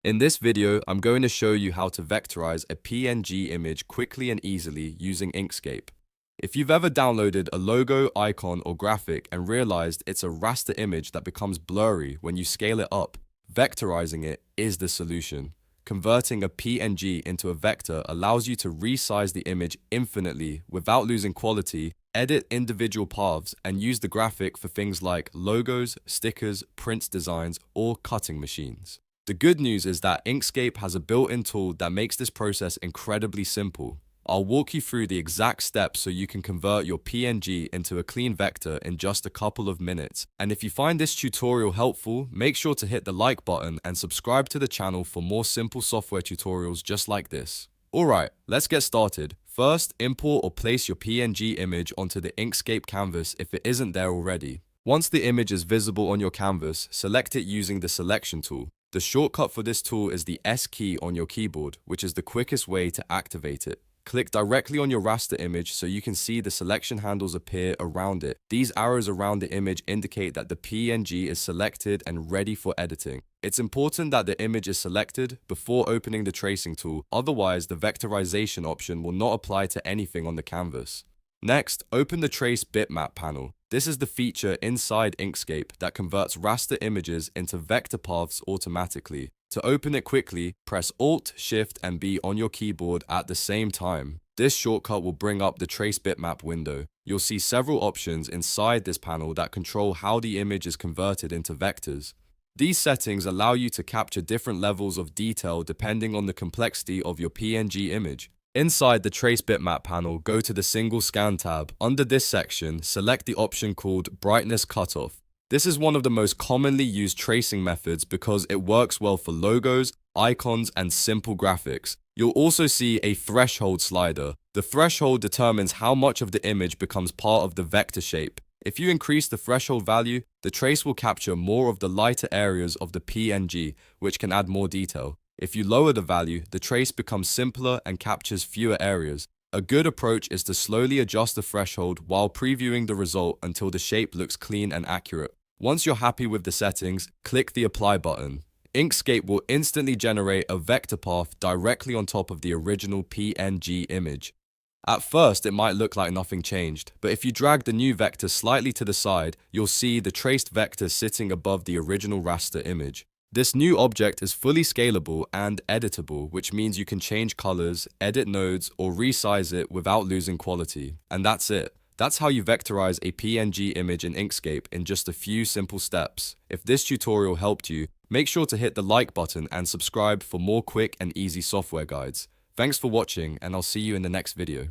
In this video, I'm going to show you how to vectorize a PNG image quickly and easily using Inkscape. If you've ever downloaded a logo, icon, or graphic and realized it's a raster image that becomes blurry when you scale it up, vectorizing it is the solution. Converting a PNG into a vector allows you to resize the image infinitely without losing quality, edit individual paths, and use the graphic for things like logos, stickers, print designs, or cutting machines. The good news is that Inkscape has a built-in tool that makes this process incredibly simple. I'll walk you through the exact steps so you can convert your PNG into a clean vector in just a couple of minutes. And if you find this tutorial helpful, make sure to hit the like button and subscribe to the channel for more simple software tutorials just like this. Alright, let's get started. First, import or place your PNG image onto the Inkscape canvas if it isn't there already. Once the image is visible on your canvas, select it using the selection tool. The shortcut for this tool is the S key on your keyboard, which is the quickest way to activate it. Click directly on your raster image so you can see the selection handles appear around it. These arrows around the image indicate that the PNG is selected and ready for editing. It's important that the image is selected before opening the tracing tool, otherwise the vectorization option will not apply to anything on the canvas. Next, open the Trace Bitmap panel. This is the feature inside Inkscape that converts raster images into vector paths automatically. To open it quickly, press Alt, Shift, and B on your keyboard at the same time. This shortcut will bring up the Trace Bitmap window. You'll see several options inside this panel that control how the image is converted into vectors. These settings allow you to capture different levels of detail depending on the complexity of your PNG image. Inside the Trace Bitmap panel, go to the Single Scan tab. Under this section, select the option called Brightness Cutoff. This is one of the most commonly used tracing methods because it works well for logos, icons, and simple graphics. You'll also see a threshold slider. The threshold determines how much of the image becomes part of the vector shape. If you increase the threshold value, the trace will capture more of the lighter areas of the PNG, which can add more detail. If you lower the value, the trace becomes simpler and captures fewer areas. A good approach is to slowly adjust the threshold while previewing the result until the shape looks clean and accurate. Once you're happy with the settings, click the Apply button. Inkscape will instantly generate a vector path directly on top of the original PNG image. At first, it might look like nothing changed, but if you drag the new vector slightly to the side, you'll see the traced vector sitting above the original raster image. This new object is fully scalable and editable, which means you can change colors, edit nodes, or resize it without losing quality. And that's it. That's how you vectorize a PNG image in Inkscape in just a few simple steps. If this tutorial helped you, make sure to hit the like button and subscribe for more quick and easy software guides. Thanks for watching, and I'll see you in the next video.